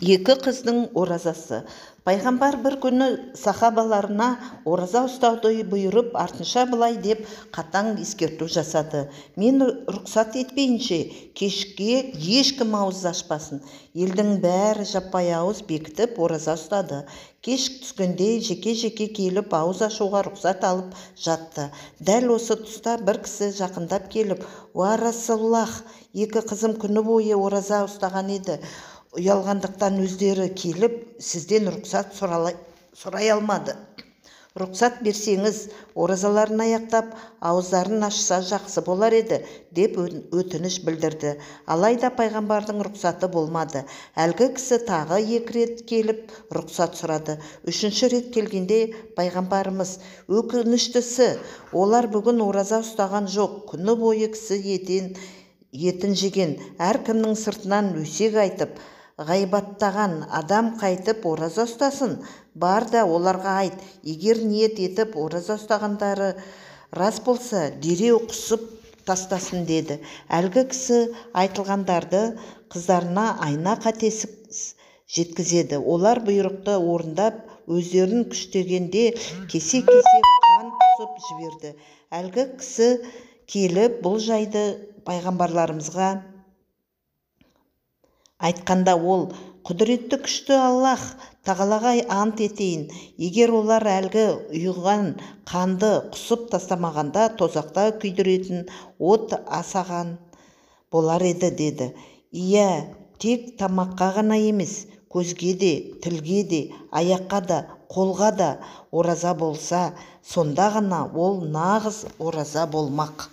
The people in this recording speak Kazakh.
Екі қыздың оразасы. Пайғамбар бір күні сахабаларына ораза ұстауды бұйырып, артынша былай деп қатаң ескерту жасады. Мен рұқсат етпейінше кешке ешкім ауыз ашпасын. Елдің бәрі жаппай ауыз бекітіп ораза ұстады. Кеш түскенде жеке-жеке келіп ауыз ашуға рұқсат алып жатты. Дәл осы тұста бір кісі жақындап келіп: «Уа Расулаллах, екі қызым күні бойы ораза ұстаған еді. Ұялғандықтан өздері келіп, сізден рұқсат сұрай алмады. Рұқсат берсеңіз, оразаларын аяқтап, ауыздарын ашса жақсы болар еді», деп өтініш білдірді. Алайда пайғамбардың рұқсаты болмады. Әлгі кісі тағы 2 рет келіп рұқсат сұрады. 3-ші рет келгенде пайғамбарымыз: «Өкініштісі, олар бүгін ораза ұстаған жоқ, күні бойы кісі етін жеген, әркімнің сыртынан өсек айтып, ғайбаттаған адам қайтып ораза ұстасын. Бар да оларға айт, егер ниет етіп ораза ұстағандары рас болса, дереу құсып тастасын», деді. Әлгі кісі айтылғандарды қыздарына айна қатесіз жеткізеді. Олар бұйрықты орындап, өздерін күштегенде кесе-кесе қан құсып жіберді. Әлгі кісі келіп бұл жайды пайғамбарларымызға айтқанда ол: «Құдіретті күшті Аллах тағалаға ант етейін, егер олар әлгі ұйыған қанды құсып тастамағанда тозақта күйдіретін от асаған болар еді», деді. «Иә, тек тамаққа ғана емес, көзге де, тілге де, аяққа да, қолға да ораза болса, сонда ғана ол нағыз ораза болмақ».